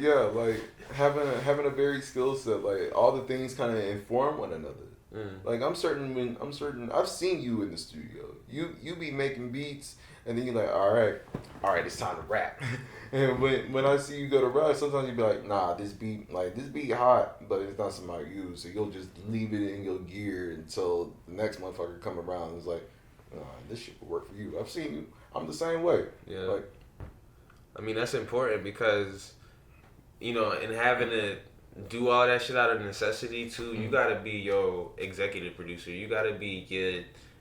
Yeah, like having a varied skill set, like all the things kind of inform one another. Like I'm certain I've seen you in the studio. You be making beats, and then you're like, all right, it's time to rap. And when I see you go to rap, sometimes you be like, nah, this beat hot, but it's not something I use. So you'll just leave it in your gear until the next motherfucker come around. And it's like, nah, this shit will work for you. I've seen you. I'm the same way. Yeah. Like, I mean, that's important because, and having to do all that shit out of necessity too, you gotta be your executive producer. You gotta be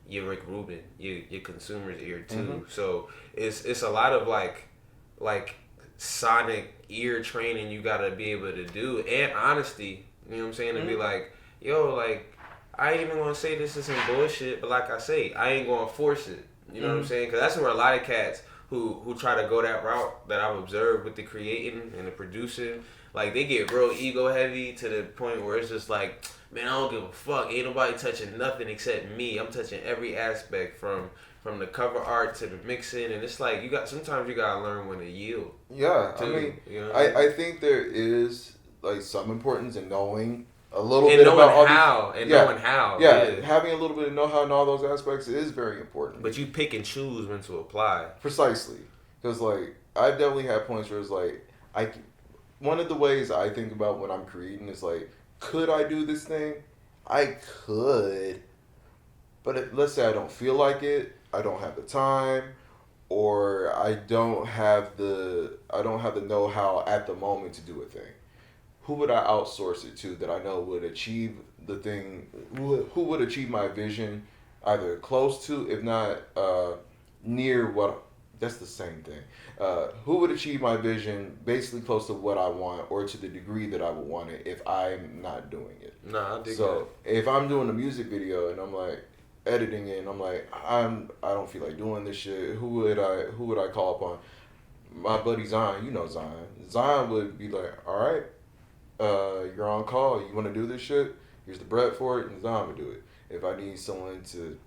your Rick Rubin, your consumer's ear too. So it's a lot of like sonic ear training you gotta be able to do, and honesty. You know what I'm saying? To be like, yo, like I ain't even gonna say this is some bullshit, but like I say, I ain't gonna force it. You know what I'm saying? Because that's where a lot of cats who try to go that route that I've observed with the creating and the producing, like they get real ego heavy to the point where it's just like, man, I don't give a fuck. Ain't nobody touching nothing except me. I'm touching every aspect from the cover art to the mixing, and it's like sometimes you gotta learn when to yield. yeah, Too, I mean, I mean? I think there is like some importance in knowing a little And bit knowing about all how, these. and Yeah, knowing how, yeah, having a little bit of know-how in all those aspects is very important. But you pick and choose when to apply. Precisely, because like I've definitely had points where it's like one of the ways I think about when I'm creating is like, could I do this thing? I could, but let's say I don't feel like it. I don't have the time, or I don't have the know how at the moment to do a thing. Who would I outsource it to that I know would achieve the thing? Who would achieve my vision, either close to, if not near what? That's the same thing. Who would achieve my vision basically close to what I want, or to the degree that I would want it if I'm not doing it? Nah, I dig So if I'm doing a music video and I'm like editing it, and I'm like, I don't feel like doing this shit. Who would I call upon? My buddy Zion, you know Zion. Zion would be like, all right, you're on call. You want to do this shit? Here's the bread for it, and Zion would do it. If I need someone to,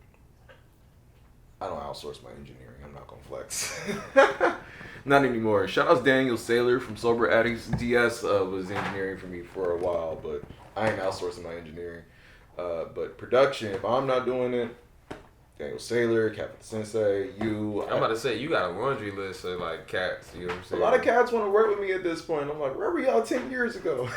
I don't outsource my engineering. I'm not gonna flex. Not anymore. Shout out to Daniel Saylor from Sober Addicts. DS was engineering for me for a while, but I ain't outsourcing my engineering. But production, if I'm not doing it, Daniel Saylor, Captain Sensei, you. I'm about to say, you got a laundry list of like cats. You know what I'm A saying? lot of cats want to work with me at this point. I'm like, where were y'all 10 years ago?